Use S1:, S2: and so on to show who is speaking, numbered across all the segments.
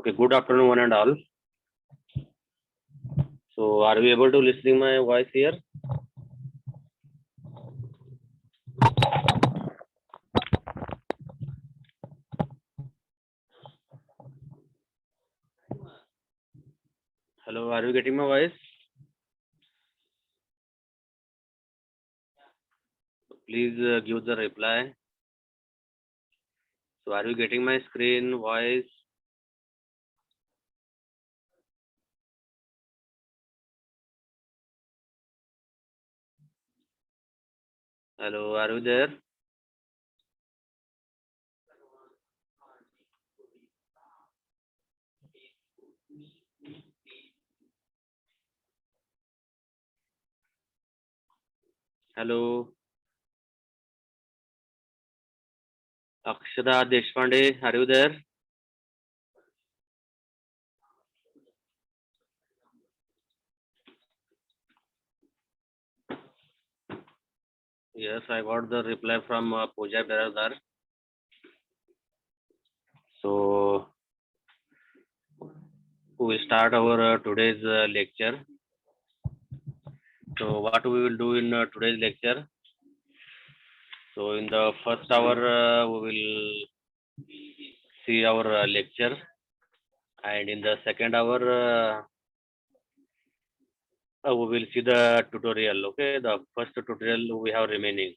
S1: Okay, good afternoon, one and all. So, are we able to listening my voice here? Hello, are you getting my voice? Please give the reply. So, are you getting my screen voice? Hello, are you there? Hello, Akshada Deshpande, are you there? Yes, I got the reply from Pooja Biradar. So, we will start our today's lecture. So, what we will do in today's lecture? So, in the first hour, we will see our lecture, and in the second hour, we will see the tutorial. Okay, the first tutorial we have remaining.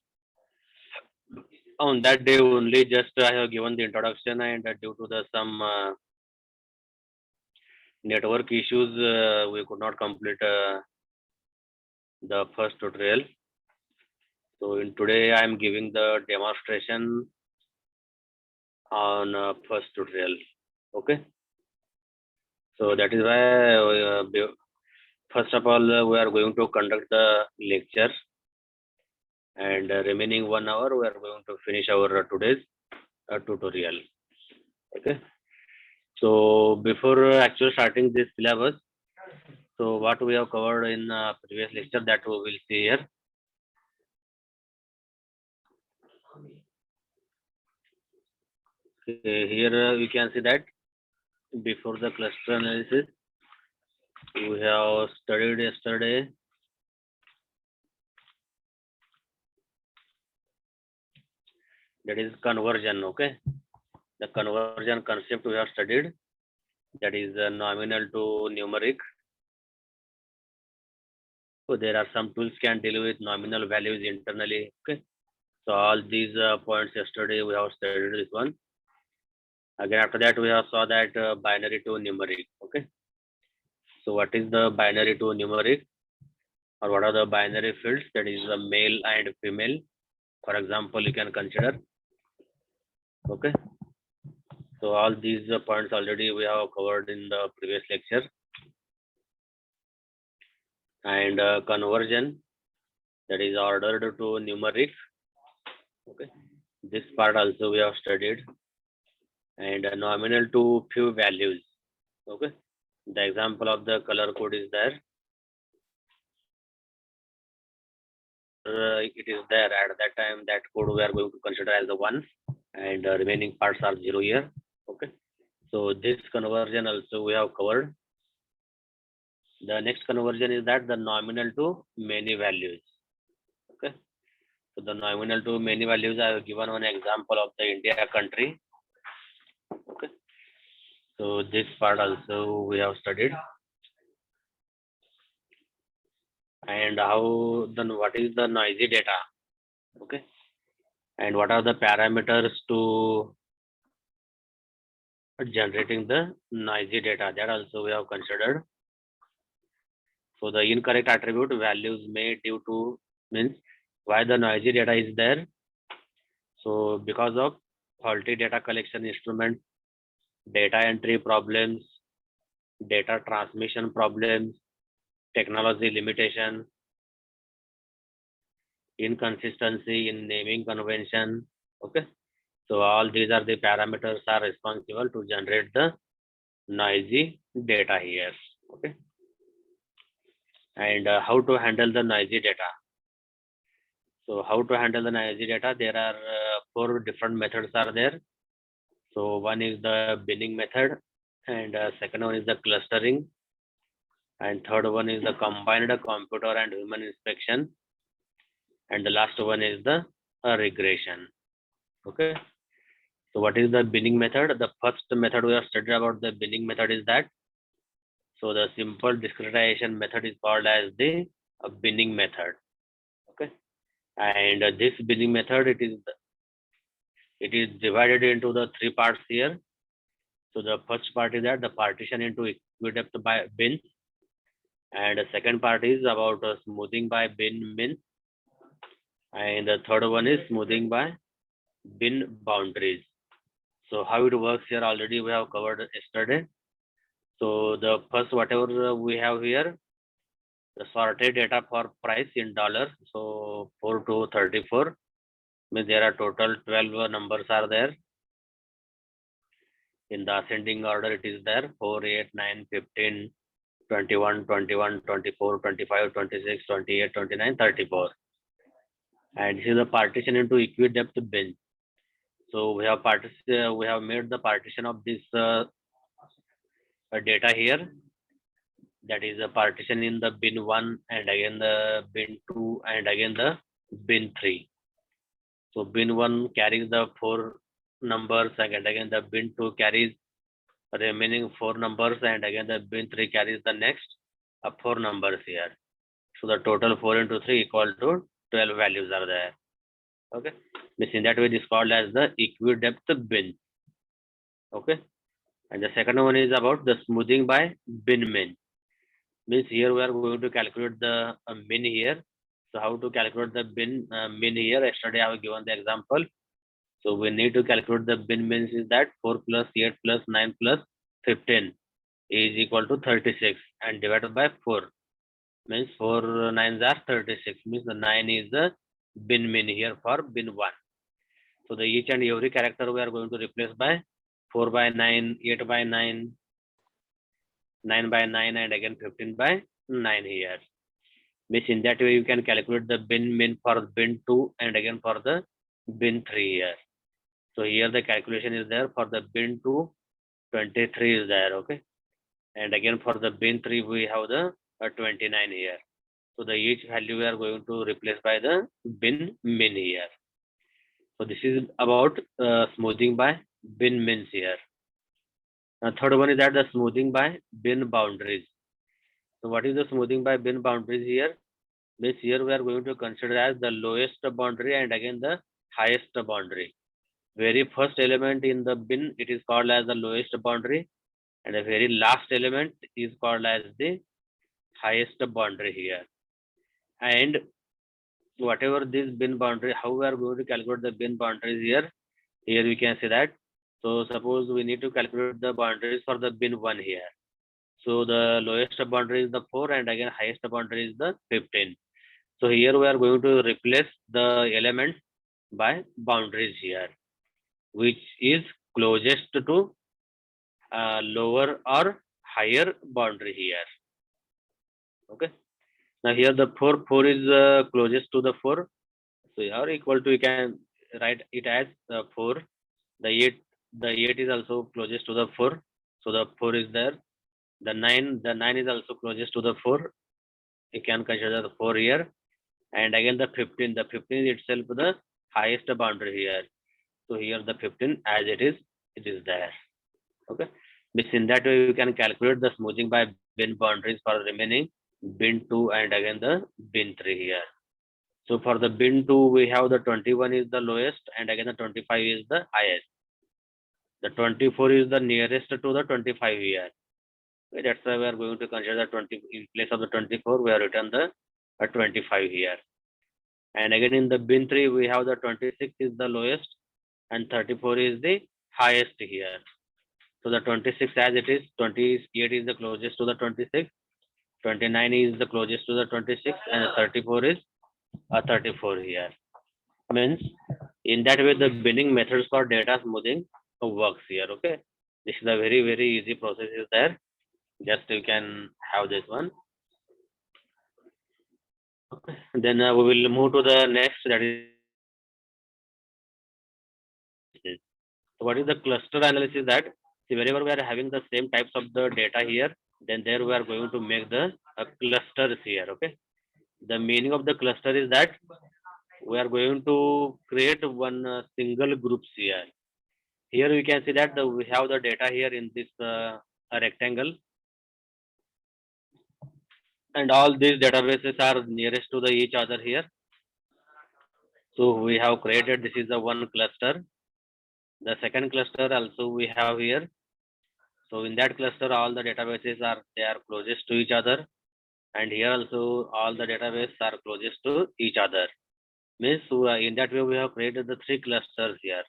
S1: On that day only, just I have given the introduction, and due to the some network issues, we could not complete the first tutorial. So in today, I am giving the demonstration on first tutorial. Okay. So that is why first of all we are going to conduct the lecture, and remaining 1 hour we are going to finish our today's tutorial. Okay. So before actually starting this syllabus, so So what we have covered in previous lecture, that we will see here. Okay, here we can see that before the cluster analysis, we have studied yesterday that is conversion. Okay, the conversion concept we have studied, that is nominal to numeric. So there are some tools can deal with nominal values internally. Okay, so all these points yesterday we have studied this one. Again, after that we have saw that binary to numeric. Okay, so what is the binary to numeric, or what are the binary fields? That is the male and female. For example, you can consider. Okay, so all these points already we have covered in the previous lecture. And conversion, that is ordered to numeric. Okay, this part also we have studied. And nominal to few values. Okay, the example of the color code is there. It is there at that time. That code we are going to consider as the 1, and remaining parts are 0 here. Okay, so this conversion also we have covered. The next conversion is that the nominal to many values. Okay, so the nominal to many values, I have given one example of the India country. Okay, so this part also we have studied. And how then, what is the noisy data? Okay, and what are the parameters to generating the noisy data? That also we have considered. So the incorrect attribute values may due to, means why the noisy data is there. So because of faulty data collection instrument, data entry problems, data transmission problems, technology limitation, inconsistency in naming convention. Okay, so all these are the parameters are responsible to generate the noisy data here. Okay, and how to handle the noisy data? So how to handle the noisy data? There are 4 different methods are there. So one is the binning method, and second one is the clustering, and third one is the combined computer and human inspection, and the last one is the regression. Okay, so what is the binning method? The first method we have studied about the binning method is that, so the simple discretization method is called as the binning method. Okay, and this binning method, it is divided into the 3 parts here. So the first part is that the partition into equidepth by bins, and the second part is about smoothing by bin min, and the third one is smoothing by bin boundaries. So how it works here already we have covered yesterday. So the first, whatever we have here, the sorted data for price in dollars. So 4 to 34 means there are total 12 numbers are there. In the ascending order it is there 4, 8, 9, 15, 21, 21, 24, 25, 26, 28, 29, 34. And this is the partition into equidepth bin. So we have made the partition of this data here. That is a partition in the bin 1, and again the bin 2, and again the bin 3. So bin 1 carries the 4 numbers, and again the bin 2 carries remaining 4 numbers, and again the bin 3 carries the next 4 numbers here. So the total 4 into 3 equal to 12 values are there. Okay, this in that way is called as the equidepth bin. Okay, and the second one is about the smoothing by bin min. Means here we are going to calculate the min here. So how to calculate the bin min here? Yesterday I have given the example. So we need to calculate the bin min is that 4 plus 8 plus 9 plus 15 is equal to 36, and divided by 4 means 4 9s are 36, means the 9 is the bin min here for bin 1. So the each and every character we are going to replace by 4 by 9, 8 by 9, 9 by 9, and again 15 by 9 here. Means in that way you can calculate the bin min for bin 2 and again for the bin 3 here. So here the calculation is there for the bin 2, 23 is there, okay. And again for the bin 3 we have the 29 here. So the each value we are going to replace by the bin min here. So this is about smoothing by bin mins here. Third one is that the smoothing by bin boundaries. So what is the smoothing by bin boundaries here? Means here we are going to consider as the lowest boundary and again the highest boundary. Very first element in the bin, it is called as the lowest boundary, and the very last element is called as the highest boundary here. And whatever this bin boundary, how we are going to calculate the bin boundaries here? Here we can see that. So suppose we need to calculate the boundaries for the bin 1 here. So the lowest boundary is the 4 and again highest boundary is the 15. So here we are going to replace the elements by boundaries here, which is closest to lower or higher boundary here. Okay. Now here the 4 is closest to the 4. So here equal to, you can write it as 4. The 8 is also closest to the 4. So the 4 is there. The 9 is also closest to the 4. You can consider the 4 here. And again the 15 is itself the highest boundary here. So here the 15 as it is there. Okay. Which in that way you can calculate the smoothing by bin boundaries for remaining bin 2 and again the bin 3 here. So for the bin 2 we have the 21 is the lowest and again the 25 is the highest. The 24 is the nearest to the 25 here. Okay, that's why we are going to consider the 20 in place of the 24. We have written the 25 here. And again in the bin 3 we have the 26 is the lowest and 34 is the highest here. So the 26 as it is, 28 is the closest to the 26, 29 is the closest to the 26 and 34 is 34 here. Means in that way the binning methods for data smoothing works here. Okay, this is a very easy process is there. Just you can have this one. Okay, then we will move to the next, that is what is the cluster analysis. That see, wherever we are having the same types of the data here, then there we are going to make the clusters here. Okay, the meaning of the cluster is that we are going to create one single groups here. Here we can see that we have the data here in this rectangle, and all these databases are nearest to the each other here. So we have created, this is the one cluster. The second cluster also we have here. So in that cluster all the databases they are closest to each other, and here also all the databases are closest to each other. Means in that way we have created the 3 clusters here.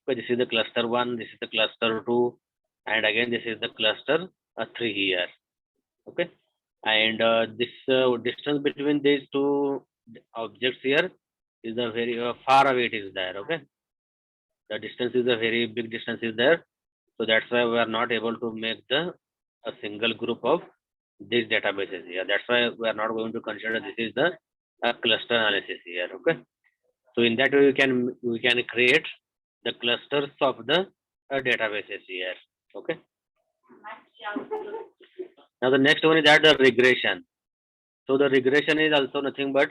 S1: Okay, this is the cluster 1, this is the cluster 2, and again this is the cluster 3 here. Okay, and this distance between these 2 objects here is a very far away it is there. Okay, the distance is a very big distance is there, so that's why we are not able to make a single group of these databases here. That's why we are not going to consider this is the cluster analysis here. Okay, so in that way we can create the clusters of the databases here. Okay, now the next one is that the regression. So the regression is also nothing but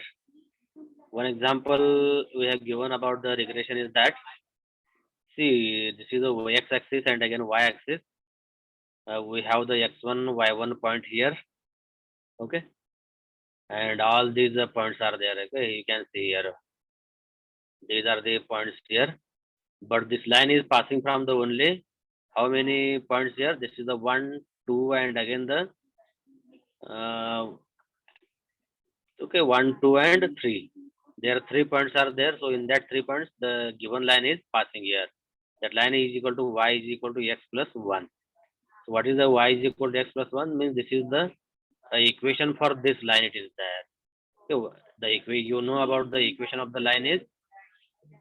S1: one example we have given about the regression is that, see, this is the x-axis and again y-axis. We have the x1 y1 point here. Okay, and all these points are there. Okay, you can see here, these are the points here, but this line is passing from the only how many points here? This is the 1, 2 and again the okay, 1, 2 and 3. There are 3 points are there. So in that 3 points the given line is passing here. That line is equal to y is equal to x plus 1. So what is the y is equal to x plus 1? Means this is the equation for this line, it is there. So the you know about the equation of the line is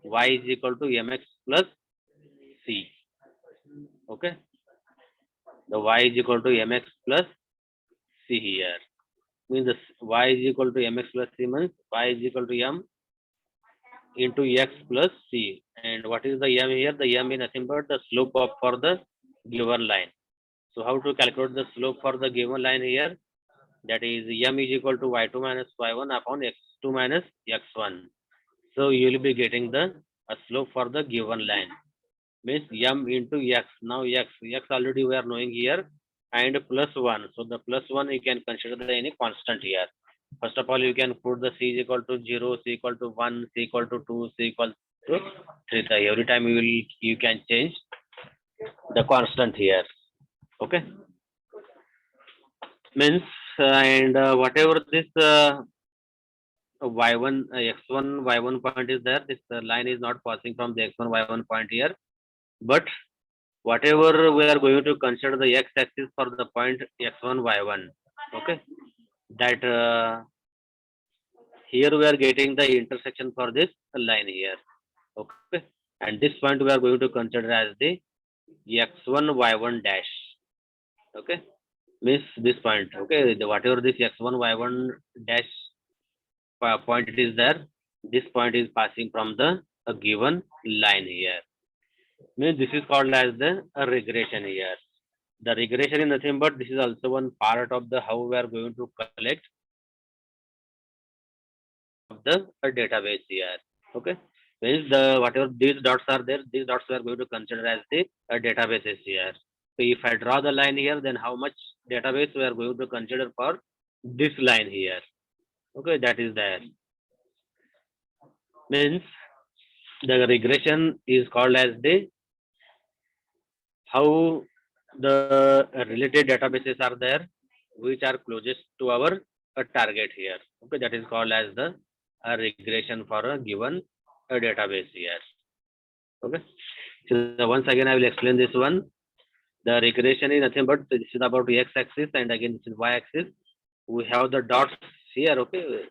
S1: y is equal to mx plus c. Okay, the y is equal to mx plus c here. means this y is equal to mx plus c means y is equal to m into x plus c. And what is the m here? The m is nothing but the slope of for the given line. So how to calculate the slope for the given line here? That is m is equal to y2 minus y1 upon x2 minus x1. So you will be getting the slope for the given line. Means m into x. Now x already we are knowing here, and plus 1. So the plus 1 you can consider the any constant here. First of all, you can put the c is equal to 0, c equal to 1, c equal to 2, c equal to 3. Every time you can change the constant here. Okay. Means and whatever this y1 x1 y1 point is there, this line is not passing from the x1 y1 point here, but whatever we are going to consider the x-axis for the point x1 y1. Okay, that here we are getting the intersection for this line here. Okay, and this point we are going to consider as the x1 y1 dash. Okay, means this point. Okay, whatever this x1 y1 dash point it is there, this point is passing from the given line here. Means this is called as the regression here. The regression is nothing but this is also one part of the how we are going to collect the database here. Okay, means the whatever these dots are there, these dots we are going to consider as the databases here. So if I draw the line here, then how much database we are going to consider for this line here. Okay, that is there. Means the regression is called as the how the related databases are there which are closest to our target here. Okay, that is called as the regression for a given database here. Okay, so once again I will explain this one. The regression is nothing but this is about x-axis, and again this is y-axis. We have the dots here. Okay,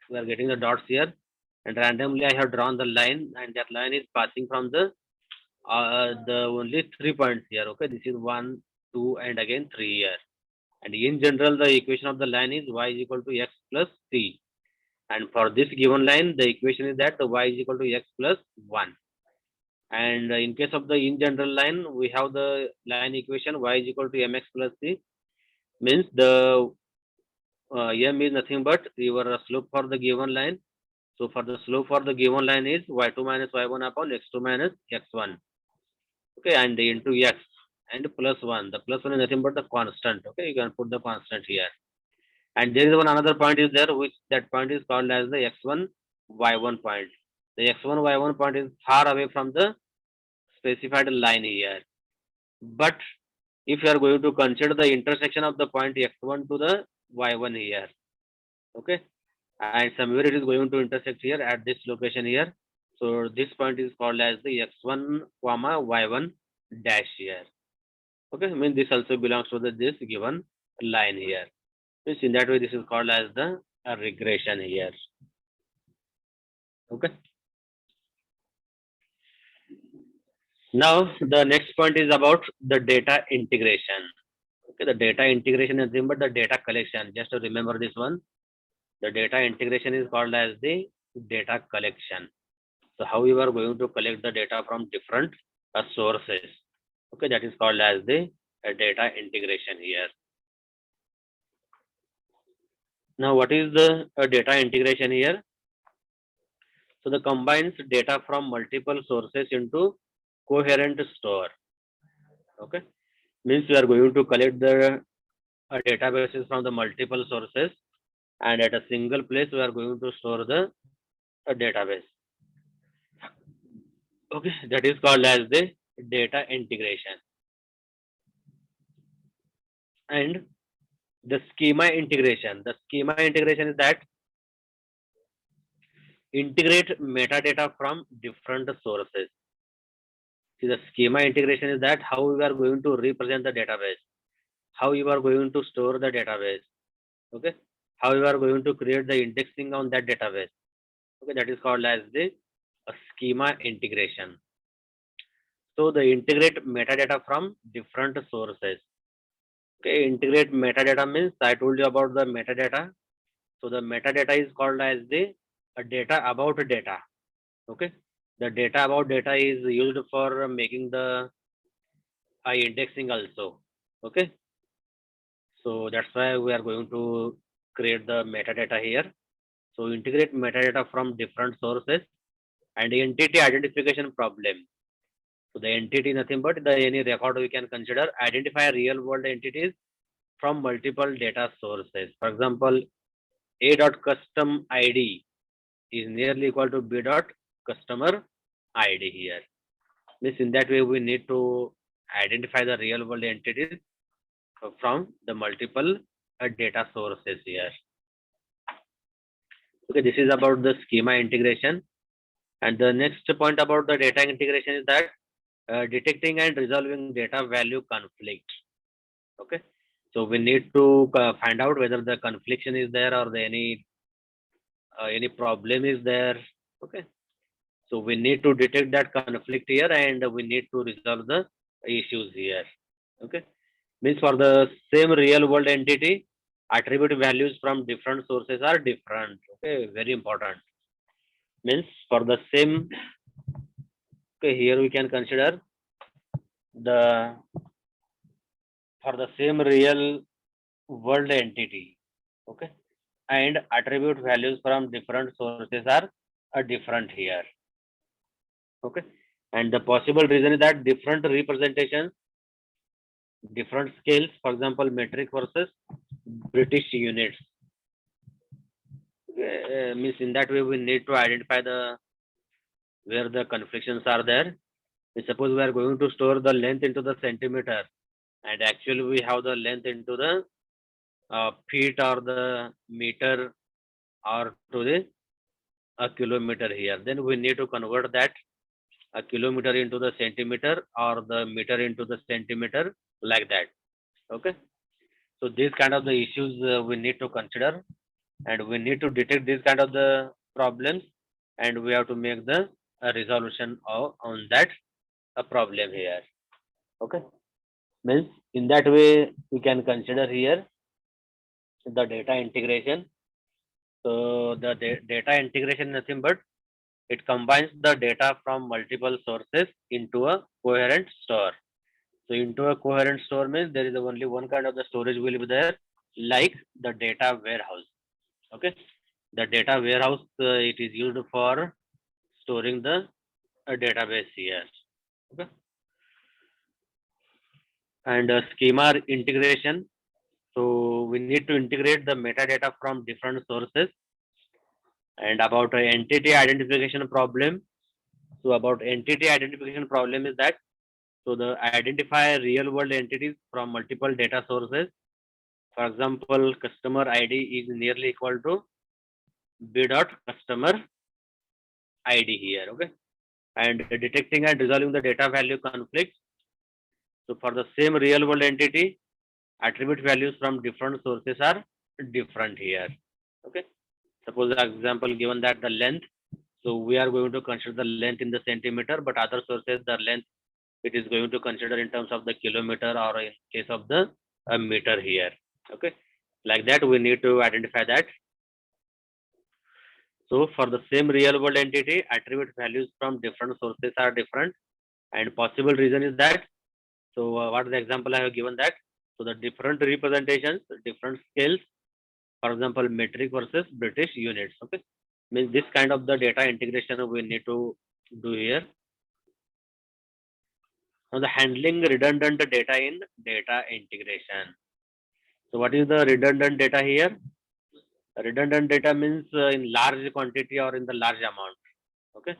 S1: we are getting the dots here, and randomly I have drawn the line, and that line is passing from the only 3 points here. Okay, this is 1, 2, and again 3 here. And in general, the equation of the line is y is equal to x plus c. And for this given line, the equation is that the y is equal to x plus 1. And in case of the in general line, we have the line equation y is equal to mx plus c. Means the m is nothing but your slope for the given line. So for the slope for the given line is y2 minus y1 upon x2 minus x1. Okay, and into x and plus 1. The plus 1 is nothing but the constant. Okay, you can put the constant here. And there is one another point is there, which that point is called as the x1 y1 point. The x1 y1 point is far away from the specified line here. But if you are going to consider the intersection of the point x1 to the y1 here, okay, and somewhere it is going to intersect here at this location here. So this point is called as the x1 comma y1 dash here. Okay, I mean this also belongs to this given line here. Means in that way this is called as the regression here. Okay. Now the next point is about the data integration. Okay, the data integration is nothing but the data collection. Just to remember this one, the data integration is called as the data collection. So how you are going to collect the data from different sources. Okay, that is called as the data integration here. Now what is the data integration here? So the combines data from multiple sources into coherent store. Okay, means we are going to collect the databases from the multiple sources, and at a single place we are going to store the database. Okay, that is called as the data integration. And the schema integration. The schema integration is that integrate metadata from different sources. See, the schema integration is that how we are going to represent the database, how you are going to store the database. Okay, how you are going to create the indexing on that database. Okay, that is called as the schema integration. So the integrate metadata from different sources. Okay, integrate metadata means I told you about the metadata. So the metadata is called as the data about data. Okay, the data about data is used for making the indexing also. Okay, so that's why we are going to create the metadata here. So integrate metadata from different sources and entity identification problem. So the entity nothing but the any record we can consider identify real world entities from multiple data sources. For example, a dot custom ID is nearly equal to b dot customer ID here. Means in that way we need to identify the real world entities from the multiple data sources here. Okay, this is about the schema integration. And the next point about the data integration is that detecting and resolving data value conflict. Okay, so we need to find out whether the confliction is there or any problem is there. Okay, so we need to detect that conflict here and we need to resolve the issues here. Okay, means for the same real world entity, attribute values from different sources are different. Okay, very important. Means for the same, okay, here we can consider the for the same real world entity. Okay, and attribute values from different sources are different here. Okay, and the possible reason is that different representations, different scales, for example metric versus British units. Means in that way we need to identify the where the conflictions are there. Suppose we are going to store the length into the centimeter and actually we have the length into the feet or the meter or to the a kilometer here, then we need to convert that a kilometer into the centimeter or the meter into the centimeter, like that. Okay, so these kind of the issues we need to consider and we need to detect these kind of the problems and we have to make the resolution on that problem here. Okay, means in that way we can consider here the data integration. So the data integration nothing but it combines the data from multiple sources into a coherent store. So into a coherent store means there is only one kind of the storage will be there, like the data warehouse. Okay, the data warehouse it is used for storing the database here. Okay, and schema integration. So we need to integrate the metadata from different sources. And about entity identification problem. So about entity identification problem is that so the identify real world entities from multiple data sources. For example, customer ID is nearly equal to b dot customer ID here. Okay, and detecting and resolving the data value conflicts. So for the same real world entity, attribute values from different sources are different here. Okay, suppose the example given that the length. So we are going to consider the length in the centimeter, but other sources the length it is going to consider in terms of the kilometer or in case of the meter here. Okay, like that we need to identify that. So for the same real world entity, attribute values from different sources are different, and possible reason is that. So what is the example I have given that? So the different representations, different scales. For example, metric versus British units. Okay, means this kind of the data integration we need to do here. Now the handling redundant data in data integration. So what is the redundant data here? Redundant data means in large quantity or in the large amount. Okay,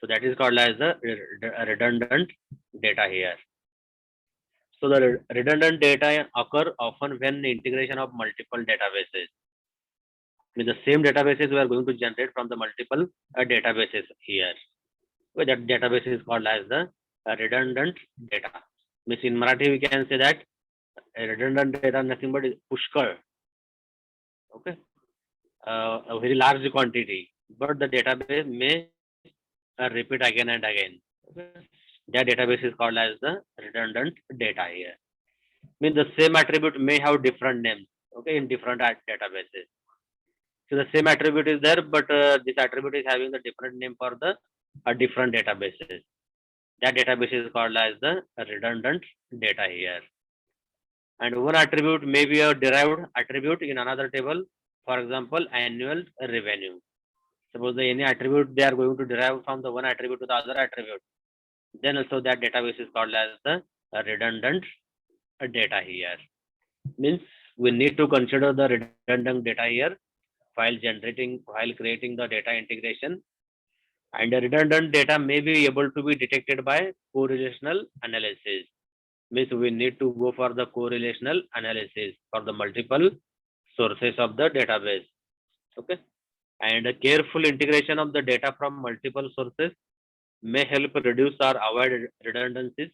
S1: so that is called as the redundant data here. So the redundant data occur often when the integration of multiple databases. With the same databases we are going to generate from the multiple databases here. So that database is called as the redundant data. Means in Marathi we can say that redundant data nothing but is pushkar. Okay, a very large quantity, but the database may repeat again and again. Okay, that database is called as the redundant data here. Means the same attribute may have different names. Okay, in different databases. So the same attribute is there, but this attribute is having the different name for the different databases. That database is called as the redundant data here. And one attribute may be a derived attribute in another table. For example, annual revenue. Suppose any attribute they are going to derive from the one attribute to the other attribute, then also that database is called as the redundant data here. Means we need to consider the redundant data here while creating the data integration. And the redundant data may be able to be detected by correlational analysis. Means we need to go for the correlational analysis for the multiple sources of the database. Okay. And a careful integration of the data from multiple sources may help reduce or avoid redundancies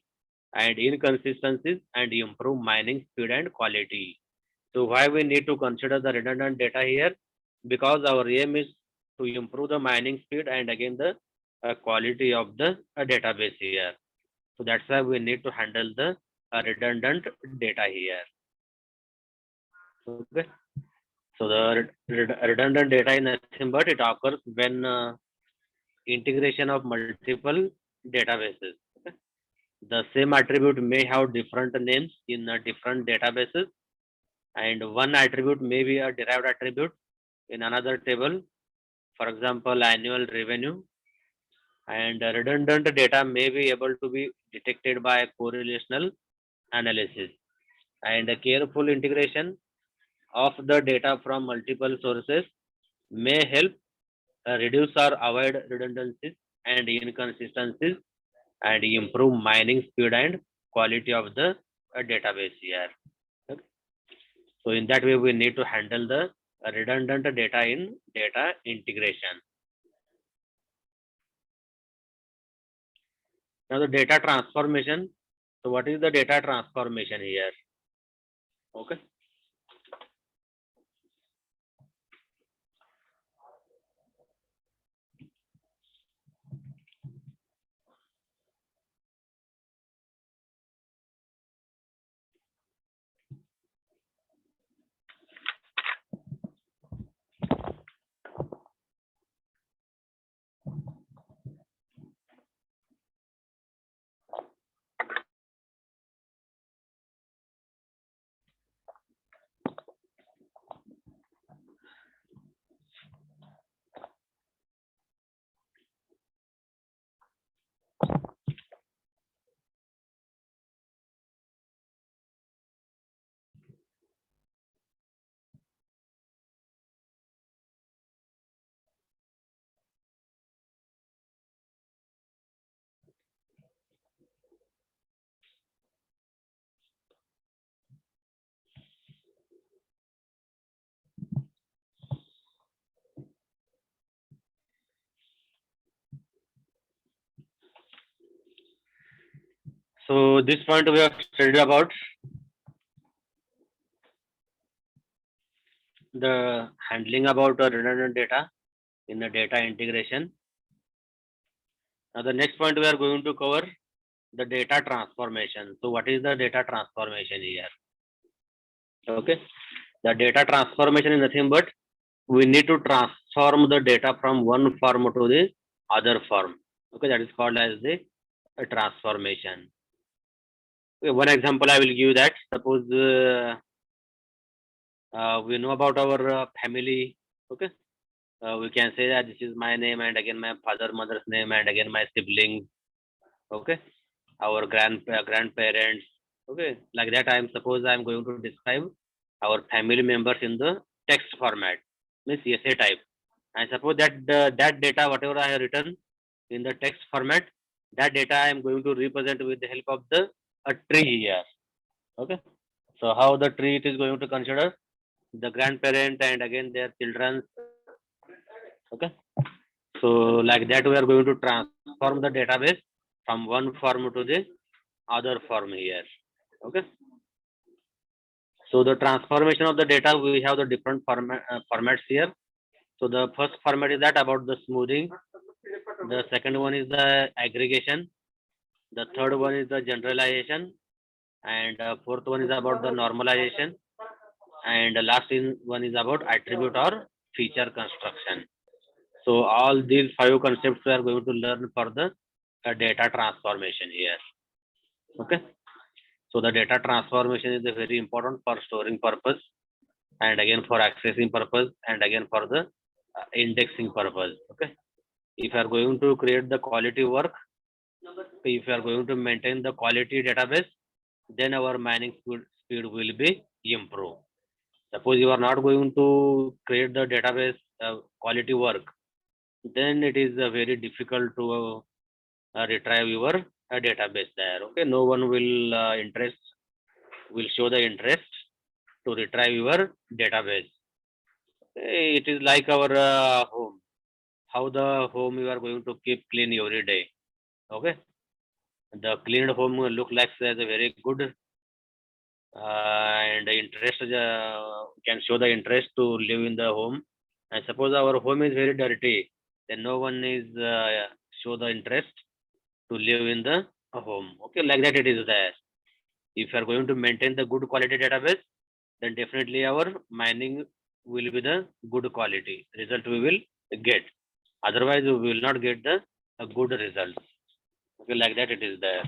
S1: and inconsistencies and improve mining speed and quality. So why we need to consider the redundant data here? Because our aim is to improve the mining speed and again the quality of the database here. So that's why we need to handle the redundant data here. Okay. So the redundant data is nothing but it occurs when integration of multiple databases. Okay. The same attribute may have different names in different databases, and one attribute may be a derived attribute in another table. For example, annual revenue. And redundant data may be able to be detected by correlational analysis. And a careful integration of the data from multiple sources may help reduce or avoid redundancies and inconsistencies and improve mining speed and quality of the database here. Okay. So in that way, we need to handle the redundant data in data integration. Now the data transformation. So what is the data transformation here? Okay. So this point we have studied about the handling about redundant data in the data integration. Now the next point we are going to cover the data transformation. So what is the data transformation here? Okay. The data transformation is nothing but we need to transform the data from one form to the other form. Okay, that is called as the transformation. Okay, one example I will give that. Suppose we know about our family. Okay, we can say that this is my name and again my father, mother's name and again my siblings. Okay, our grandparents. Okay, like that. Suppose I am going to describe our family members in the text format, means essay type. And suppose that that data, whatever I have written in the text format, that data I am going to represent with the help of the a tree here. Okay. So how the tree it is going to consider the grandparent and again their children. Okay. So like that we are going to transform the database from one form to the other form here. Okay. So the transformation of the data, we have the different formats here. So the first format is that about the smoothing. The second one is the aggregation. The third one is the generalization. And fourth one is about the normalization. And the last one is about attribute or feature construction. So all these 5 concepts we are going to learn for the data transformation here. Okay. So the data transformation is very important for storing purpose, and again for accessing purpose, and again for the indexing purpose. Okay. If you are going to create the quality work, if you are going to maintain the quality database, then our mining speed will be improved. Suppose you are not going to create the database quality work, then it is very difficult to retrieve your database there. Okay, no one will show the interest to retrieve your database. It is like our home. How the home you are going to keep clean every day. Okay, the cleaned home look like as a very good and interest can show the interest to live in the home. And suppose our home is very dirty, then no one is show the interest to live in the home. Okay, like that it is there. If you are going to maintain the good quality database, then definitely our mining will be the good quality result we will get. Otherwise, we will not get the good results. Okay, like that it is there.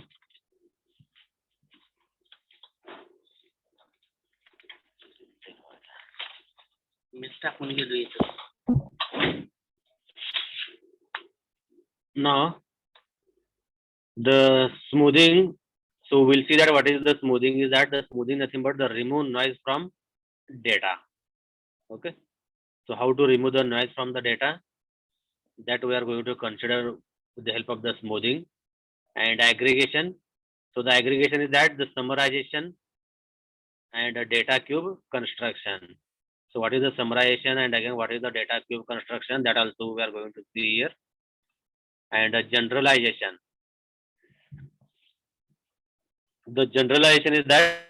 S1: Now, the smoothing. So we'll see that what is the smoothing is that the smoothing nothing but the remove noise from data. Okay. So how to remove the noise from the data? That we are going to consider with the help of the smoothing and aggregation. So the aggregation is that the summarization and a data cube construction. So what is the summarization and again what is the data cube construction? That also we are going to see here. And a generalization. The generalization is that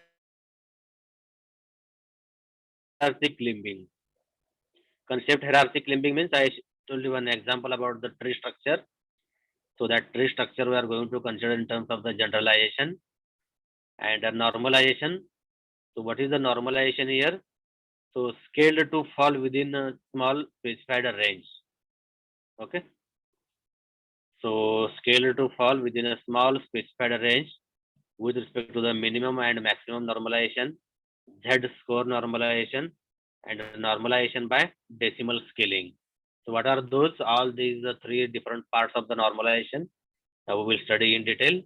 S1: hierarchic limbing. Concept hierarchic limbing means I told you one example about the tree structure. So that tree structure we are going to consider in terms of the generalization and a normalization. So what is the normalization here? So scaled to fall within a small specified range. Okay. So scaled to fall within a small specified range with respect to the minimum and maximum normalization, Z-score normalization, and normalization by decimal scaling. So what are those? All these are 3 different parts of the normalization. Now we will study in detail.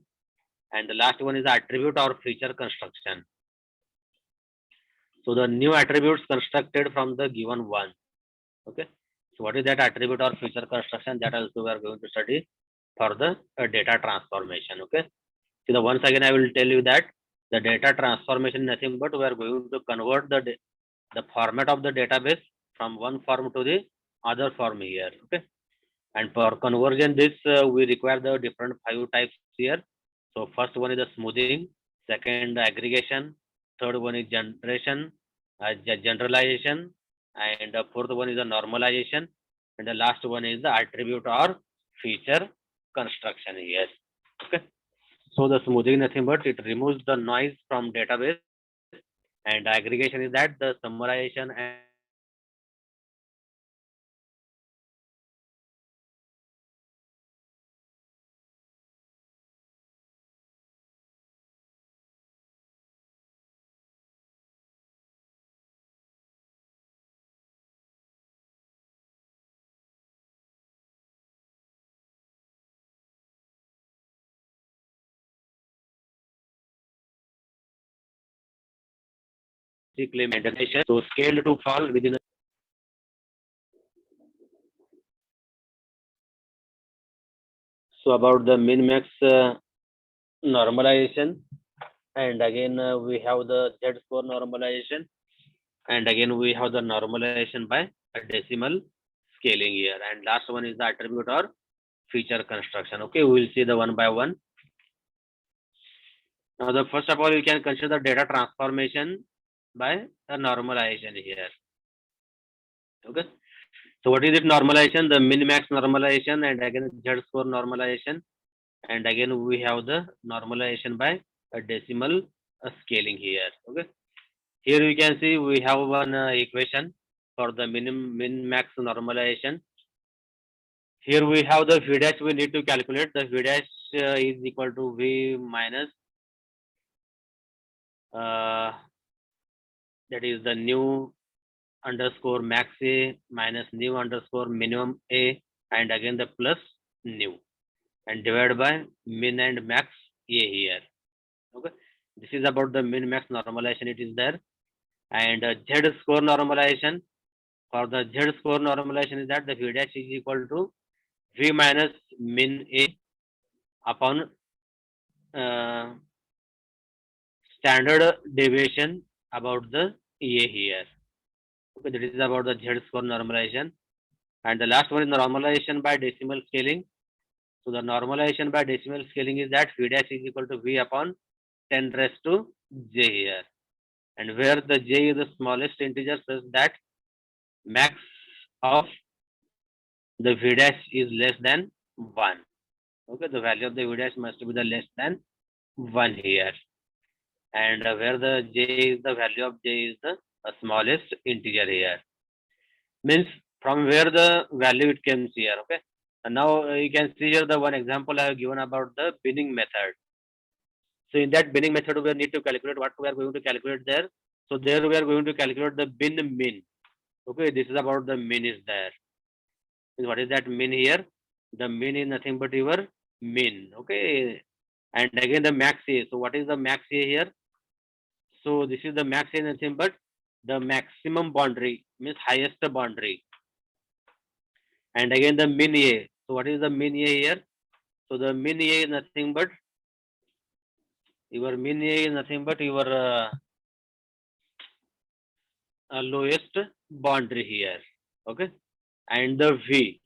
S1: And the last one is the attribute or feature construction. So the new attributes constructed from the given one. Okay. So what is that attribute or feature construction? That also we are going to study for the data transformation. Okay. So once again I will tell you that the data transformation is nothing but we are going to convert the format of the database from one form to the other form here. Okay. And for conversion this we require the different 5 types here. So first one is the smoothing, second aggregation, third one is generation, generalization, and the fourth one is the normalization, and the last one is the attribute or feature construction here. Okay. So the smoothing nothing but it removes the noise from database, and aggregation is that the summarization and claim integration. So scaled to fall within. So about the min max normalization, and again we have the Z score normalization, and again we have the normalization by a decimal scaling here, and last one is the attribute or feature construction. Okay, we will see the one by one. Now the first of all you can consider data transformation by the normalization here. Okay, so what is it normalization? The min max normalization, and again Z score normalization, and again we have the normalization by a decimal scaling here. Okay, here you can see we have one equation. for the min max normalization. Here we have the V dash we need to calculate. The V dash is equal to V minus that is the new underscore max A minus new underscore minimum A, and again the plus new, and divided by min and max A here. Okay, this is about the min max normalization. It is there, and Z score normalization. For the Z score normalization is that the V dash is equal to V minus min A upon standard deviation about the A here. Okay, that is about the Z score normalization. And the last one is normalization by decimal scaling. So the normalization by decimal scaling is that V dash is equal to V upon 10 raised to J here. And where the J is the smallest integer such that max of the V dash is less than 1. Okay, the value of the V dash must be the less than 1 here. And where the J is the value of J is the smallest integer here. Means from where the value it comes here. Okay. And now you can see here the one example I have given about the binning method. So in that binning method, we need to calculate what we are going to calculate there. So there we are going to calculate the bin min. Okay, this is about the min is there. And what is that min here? The min is nothing but your min. Okay, and again the max A. So what is the max A here? So this is the max A, nothing but the maximum boundary, means highest boundary. And again the min A. So what is the min A here? So the min A is nothing but your min A is nothing but your lowest boundary here. Okay, and the V,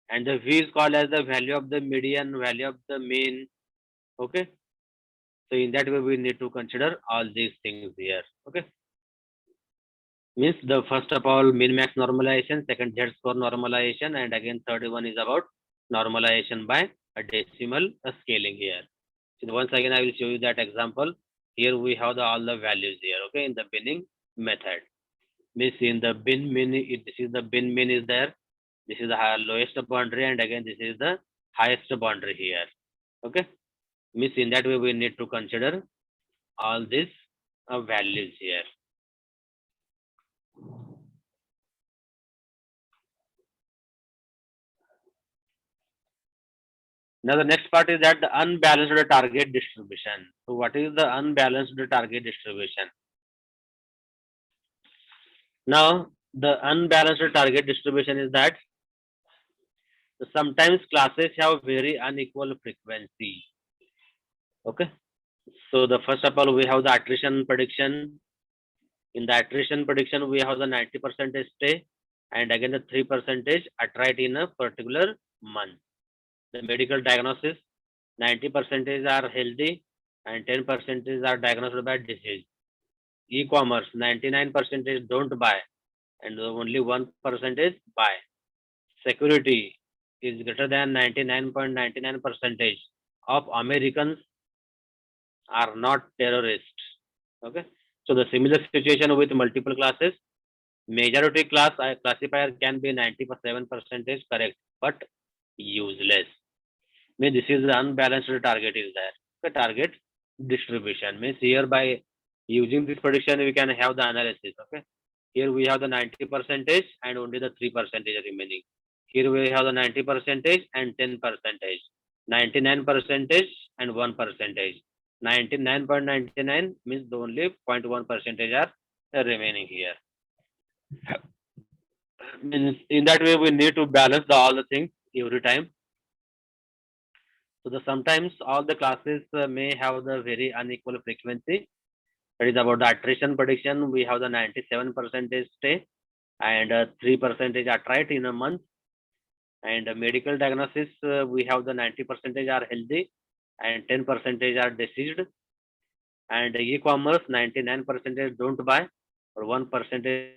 S1: and the V is called as the value of the median, value of the mean. Okay, so in that way we need to consider all these things here. Okay, means the first of all min max normalization, second Z score normalization, and again third one is about normalization by a decimal scaling here. So once again I will show you that example. Here we have all the values here. Okay, in the binning method. Means in the bin min, this is the bin min is there. This is the lowest boundary, and again this is the highest boundary here. Okay, means in that way we need to consider all these values here. Now the next part is that the unbalanced target distribution. So what is the unbalanced target distribution? Now the unbalanced target distribution is that sometimes classes have very unequal frequency. Okay, so the first of all we have the attrition prediction. In the attrition prediction we have the 90% stay, and again the 3% attrite in a particular month. The medical diagnosis, 90% are healthy and 10% are diagnosed by disease. E-commerce, 99% don't buy and only 1% buy. Security is greater than 99.99% of Americans are not terrorists. Okay, so the similar situation with multiple classes. Majority class classifier can be 97% correct, but useless. Means this is the unbalanced target is there. The target distribution means here by using this prediction we can have the analysis. Okay, here we have the 90% and only the 3% remaining. Here we have the 90% and 10%, 99% and 1%. 99.99 means the only 0.1% are remaining here. Means in that way we need to balance all the things every time. So the sometimes all the classes may have the very unequal frequency. That is about the attrition prediction. We have the 97% stay and 3% attrite in a month. And medical diagnosis, we have the 90% are healthy and 10% are deceased. And e-commerce, 99% don't buy or 1%